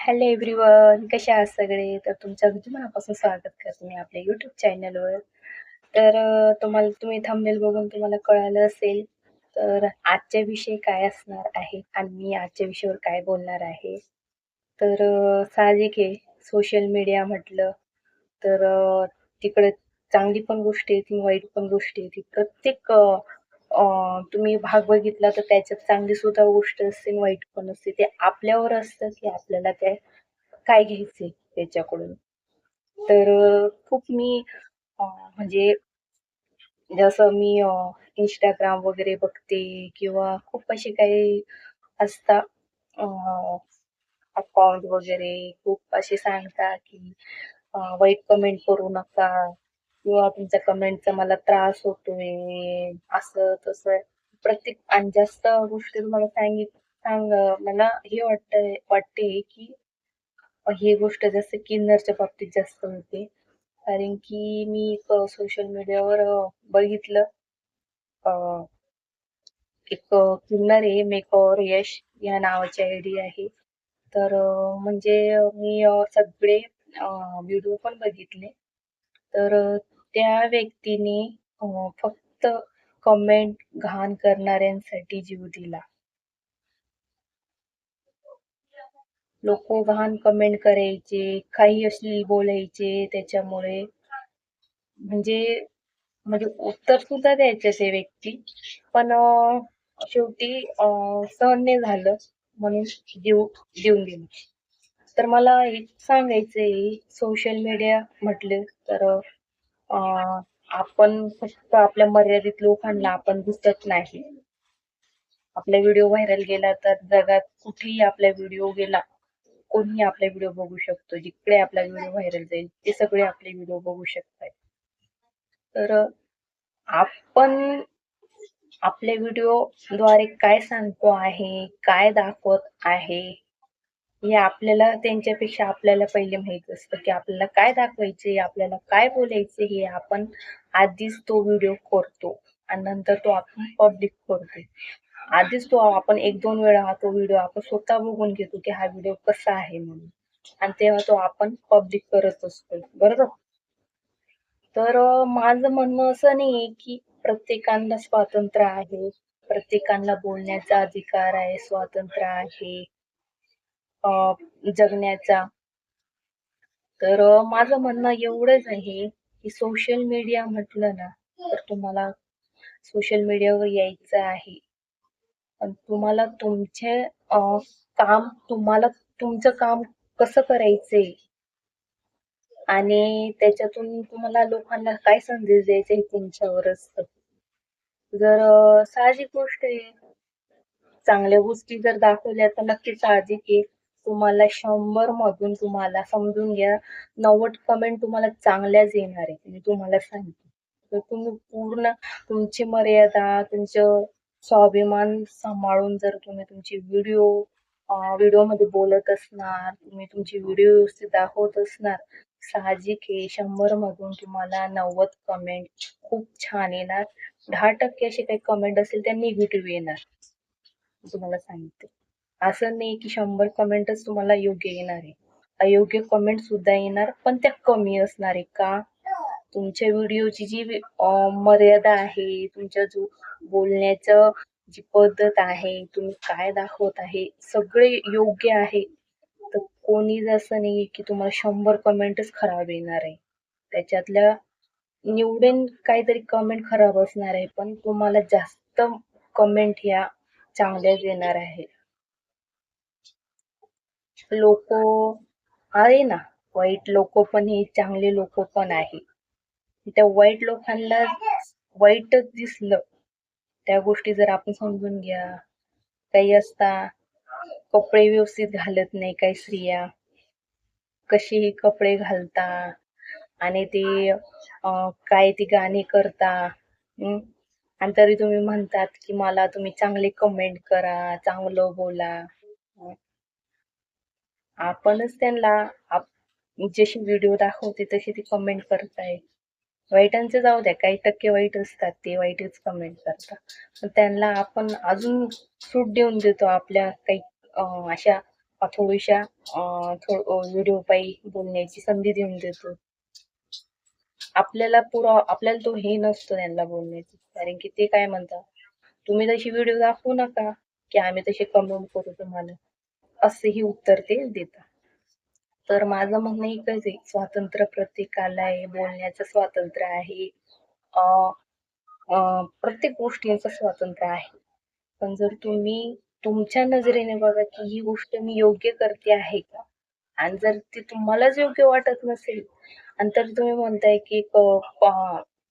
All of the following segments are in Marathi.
हॅलो एव्हरीवन, कशा आहात सगळे? तर तुमचं अगदी मनापासून स्वागत करते मी आपल्या यूट्यूब चॅनलवर. तर तुम्ही थंबनेल बघून तुम्हाला कळालं असेल, तर आजच्या विषय काय असणार आहे आणि मी आजच्या विषयावर काय बोलणार आहे. तर साहजिक आहे, सोशल मीडिया म्हटलं तर तिकडे चांगली पण गोष्ट येते, वाईट पण गोष्ट येते. प्रत्येक तुम्ही भाग बघितला तर त्याच्यात चांगली सुद्धा गोष्ट असते आणि वाईट पण असते. ते आपल्यावर असतं की आपल्याला ते काय घ्यायचंय त्याच्याकडून. तर खूप मी म्हणजे जसं मी Instagram वगैरे बघते किंवा खूप असे काही असतात अकाउंट वगैरे खूप असे सांगतात की वाईट कमेंट करू नका किंवा तुमच्या कमेंटचा मला त्रास होतोय, असं तसं. प्रत्येक आणि जास्त गोष्टी तुम्हाला मला हे वाटते की ही गोष्ट जसं किन्नरच्या बाबतीत जास्त होते. कारण की मी एक सोशल मीडियावर बघितलं अ, एक किन्नर आहे मेकओव्हर यश या नावाची आयडी आहे. तर म्हणजे मी सगळे व्हिडिओ पण बघितले. तर त्या व्यक्तीने फक्त कमेंट घाण करणाऱ्यांसाठी जीव दिला. लोकं घाण कमेंट करायचे, काही अश्लील बोलायचे त्याच्यामुळे म्हणजे म्हणजे उत्तर सुद्धा द्यायचे ते व्यक्ती. पण शेवटी सहन नाही झालं म्हणून जीव देऊन दिला. तर मला एक सांगायचंय सोशल मीडिया म्हटलं तर आपण फक्त आपल्या मर्यादित लोकांना आपण दिसत नाही. आपला व्हिडिओ व्हायरल गेला तर जगात कुठेही आपला व्हिडिओ गेला, कोणीही आपला व्हिडिओ बघू शकतो. जिकडे आपला व्हिडिओ व्हायरल जाईल ते सगळे आपले व्हिडिओ बघू शकतात. तर आपण आपल्या व्हिडिओद्वारे काय सांगतो आहे, काय दाखवत आहे, हे आपल्याला त्यांच्यापेक्षा आपल्याला पहिले माहित असतं, की आपल्याला काय दाखवायचे, आपल्याला काय बोलायचे हे आपण आधीच तो व्हिडिओ करतो आणि नंतर तो आपण पब्लिक करतो. आधीच तो आपण 1-2 वेळा हा तो व्हिडिओ आपण स्वतः बघून घेतो, की हा व्हिडिओ कसा आहे म्हणून आणि तेव्हा तो आपण पब्लिक करत असतो. बरोबर? तर माझं म्हणणं असं नाहीये, की प्रत्येकाला स्वातंत्र्य आहे. प्रत्येकाला बोलण्याचा अधिकार आहे, स्वातंत्र्य आहे जगण्याचा. तर माझं म्हणणं एवढंच आहे, की सोशल मीडिया म्हटलं ना, तर तुम्हाला सोशल मीडियावर यायचं आहे. पण तुम्हाला तुम्हाला तुमचं काम कसं करायचंय आणि त्याच्यातून तुम्हाला लोकांना काय संदेश द्यायचा हे तुमच्यावर असतं. जर साहजिक गोष्ट आहे, चांगल्या गोष्टी जर दाखवल्या तर नक्कीच साहजिक आहे. तुम्हाला 100 मधून तुम्हाला समजून घ्या 90 कमेंट तुम्हाला चांगल्याच येणार आहे. मी तुम्हाला सांगते. तर तुम्ही पूर्ण तुमची मर्यादा, तुमचं स्वाभिमान सांभाळून जर तुम्ही तुमची व्हिडिओमध्ये बोलत असणार, तुम्ही तुमची व्हिडिओ व्यवस्थित दाखवत असणार, साहजिक आहे 100 मधून तुम्हाला 90 कमेंट खूप छान येणार. 10% असे काही कमेंट असेल त्या निगेटिव्ह येणार. मी तुम्हाला सांगते. असं नाही की 100 कमेंटच तुम्हाला योग्य येणार आहे. अयोग्य कमेंट सुद्धा येणार, पण त्या कमी असणार आहे. का? तुमच्या व्हिडिओची जी मर्यादा आहे, तुमच्या जो बोलण्याचं जी पद्धत आहे, तुम्ही काय दाखवत आहे, सगळे योग्य आहे. तर कोणीच असं नाहीये की तुम्हाला 100 कमेंटच खराब येणार आहे. त्याच्यातल्या निवडून काहीतरी कमेंट खराब असणार आहे, पण तुम्हाला जास्त कमेंट ह्या चांगल्याच येणार आहे. लोकं आहे ना, वाईट लोकं पण आहे, चांगले लोकं पण आहे. त्या वाईट लोकांना वाईटच दिसलं, त्या गोष्टी जर आपण समजून घ्या. काही असता कपडे व्यवस्थित घालत नाही काही स्त्रिया, कशीही कपडे घालता आणि ते काय ती गाणी करता. हं. आणि तरी तुम्ही म्हणतात, की मला तुम्ही चांगले कमेंट करा, चांगलं बोला. अ, आपणच त्यांना आप जशी व्हिडिओ दाखवते तशी ती कमेंट करताय. वाईटांचं जाऊ द्या, काही टक्के वाईट असतात, ते वाईटच कमेंट करतात. पण त्यांना आपण अजून सूट देऊन देतो आपल्या काही अशा थोड्याशा व्हिडिओ पायी बोलण्याची संधी देऊन देतो. आपल्याला तो हे नसतो त्यांना बोलण्याची, कारण की ते काय म्हणतात, तुम्ही तशी व्हिडिओ दाखवू नका की आम्ही तसे कमेंट करू तुम्हाला, असेही उत्तर ते देतात. तर माझं म्हणणं एकच आहे, स्वातंत्र्य प्रत्येकाला आहे, बोलण्याचं स्वातंत्र्य आहे, अं, प्रत्येक गोष्टीचं स्वातंत्र्य आहे. पण जर तुम्ही तुमच्या नजरेने बघा की ही गोष्ट मी योग्य करते आहे का, आणि जर ती तुम्हालाच योग्य वाटत नसेल, आणि तर तुम्ही म्हणताय की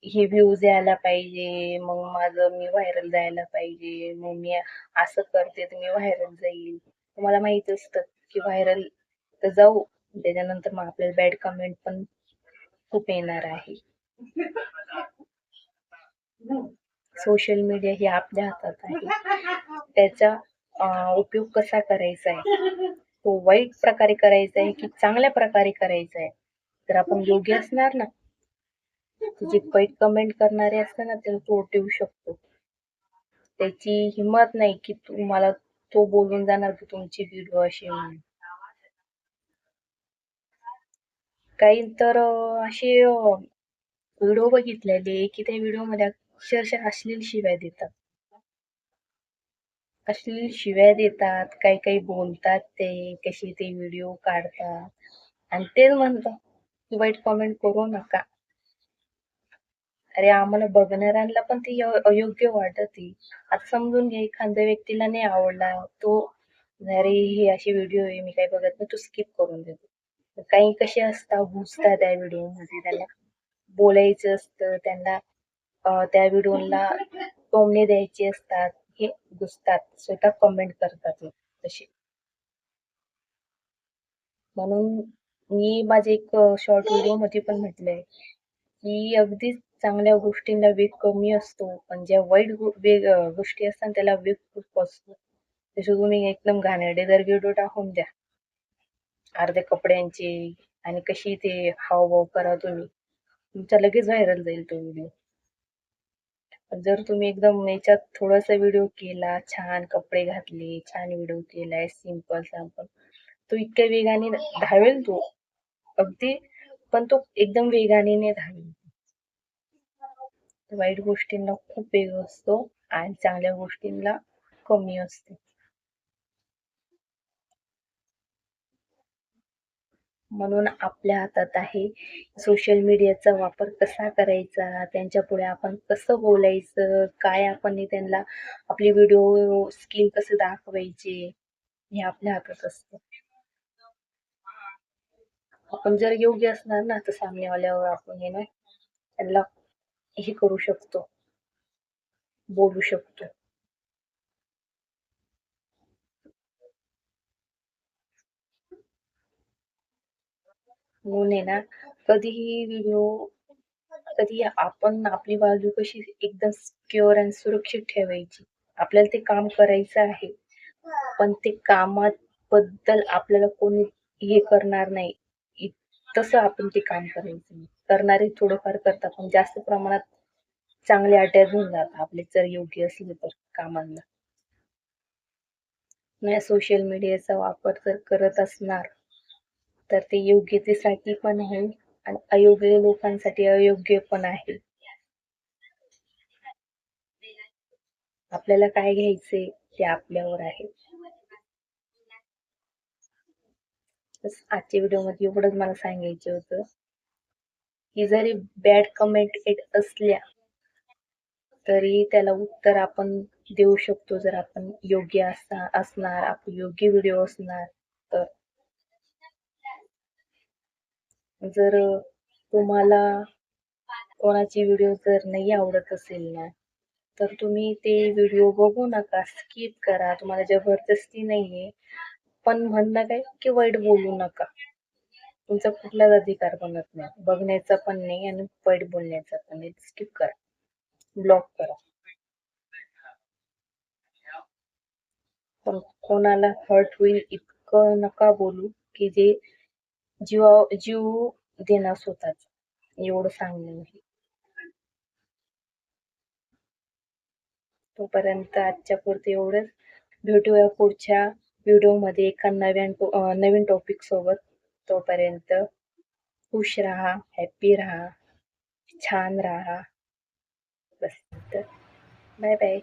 हे व्ह्यूज यायला पाहिजे, मग माझं मी व्हायरल जायला पाहिजे, मग मी असं करते तर मी व्हायरल जाईल. तुम्हाला माहित असतं की व्हायरल तर जाऊ, त्याच्यानंतर मग आपल्याला बॅड कमेंट पण खूप येणार आहे. सोशल मीडिया हे आपल्या हातात आहे. त्याचा उपयोग कसा करायचा आहे, तो वाईट प्रकारे करायचा आहे की चांगल्या प्रकारे करायचा आहे. तर आपण योग्य असणार ना, जे वाईट कमेंट करणारे असतात ना त्याला तो ठेवू शकतो. त्याची हिंमत नाही की तुम्हाला तो बोलून जाणार की तुमची व्हिडिओ अशी आहे म्हणून. काही तर असे व्हिडिओ बघितलेले की त्या व्हिडिओमध्ये अक्षरशः अश्लील शिव्या देतात. अश्लील शिव्या देतात, काही काही बोलतात, ते कशी ते व्हिडिओ काढतात आणि तेच म्हणतात की वाईट कमेंट करू नका. अरे आम्हाला बघणाऱ्यांना पण ते अयोग्य वाटते. आता समजून घे, एखाद्या व्यक्तीला नाही आवडला तो, अरे ही अशी व्हिडिओ आहे मी काही बघत नाही, तो स्किप करून देतो. काही कसे असतात, घुसतात त्या व्हिडिओ मध्ये, त्यांना बोलायचं असतं, त्यांना त्या व्हिडिओला टोमणे द्यायचे असतात, हे घुसतात, स्वतः कमेंट करतात हे तसे. म्हणून मी माझे एक शॉर्ट व्हिडिओ मध्ये पण म्हटलंय की अगदी चांगल्या गोष्टींना वेग कमी असतो, पण ज्या वाईट गोष्टी असतात त्याला वेग खूप असतो. जसे तुम्ही एकदम घाणेरडे जर व्हिडिओ टाकून द्या अर्ध्या कपड्यांचे, आणि कशी ते हावभाव करा तुम्ही, तुमचा लगेच व्हायरल जाईल तो व्हिडिओ. जर तुम्ही एकदम याच्यात थोडासा व्हिडिओ केला, छान कपडे घातले, छान व्हिडिओ केलाय, सिंपल सॅम्पल, तो इतक्या वेगाने धावेल तो, अगदी, पण तो एकदम वेगाने नाही धावेल. वाईट गोष्टींना खूप वेग असतो आणि चांगल्या गोष्टींना कमी असते. म्हणून आपल्या हातात आहे सोशल मीडियाचा वापर कसा करायचा, त्यांच्या पुढे आपण कसं बोलायचं, काय आपण त्यांना आपले व्हिडिओ स्किल कसे दाखवायचे, हे आपल्या हातात असतं. आपण जर योग्य असणार ना तर सामनेवाल्यावर आपण हे ना त्यांना हे करू शकतो, बोलू शकतो. म्हणून आहे ना, कधीही व्हिडिओ, कधी आपण आपली बाजू कशी एकदम सिक्युअर आणि सुरक्षित ठेवायची. आपल्याला ते काम करायचं आहे, पण ते कामात बद्दल आपल्याला कोणी हे करणार नाही, तसं आपण ते काम करायचं. करणारे थोडंफार करतात, पण जास्त प्रमाणात चांगले अटॅच होऊन जातात आपले, जर योग्य असले तर कामांना. नाही, सोशल मीडियाचा वापर जर करत असणार तर ते योग्यतेसाठी पण आहे आणि अयोग्य लोकांसाठी अयोग्य पण आहे. आपल्याला काय घ्यायचे ते आपल्यावर आहे. बस आजच्या व्हिडिओमध्ये एवढंच मला सांगायचं होतं की जरी बॅड कमेंट येत असल्या तरी त्याला उत्तर आपण देऊ शकतो, जर आपण योग्य असणार, आपले योग्य व्हिडिओ असणार तर. जर तुम्हाला कोणाची व्हिडिओ जर नाही आवडत असेल ना तर तुम्ही ते व्हिडिओ बघू नका, स्किप करा. तुम्हाला जबरदस्ती नाहीये, पण म्हणणं काय की वाईट बोलू नका. तुमचा कुठलाच अधिकार बनत नाही, बघण्याचा पण नाही आणि वाईट बोलण्याचा पण नाही. स्किप करा, ब्लॉक करा. पण कोणाला हर्ट होईल इतकं नका बोलू की जे जीव देणार स्वतःच, एवढं सांगणं नाही. तोपर्यंत आजच्या पुरते एवढंच. भेटूया पुढच्या व्हिडिओमध्ये एका नवीन टॉपिक सोबत. तोपर्यंत खुश राहा, हॅपी राहा, छान राहा. बस. Bye bye.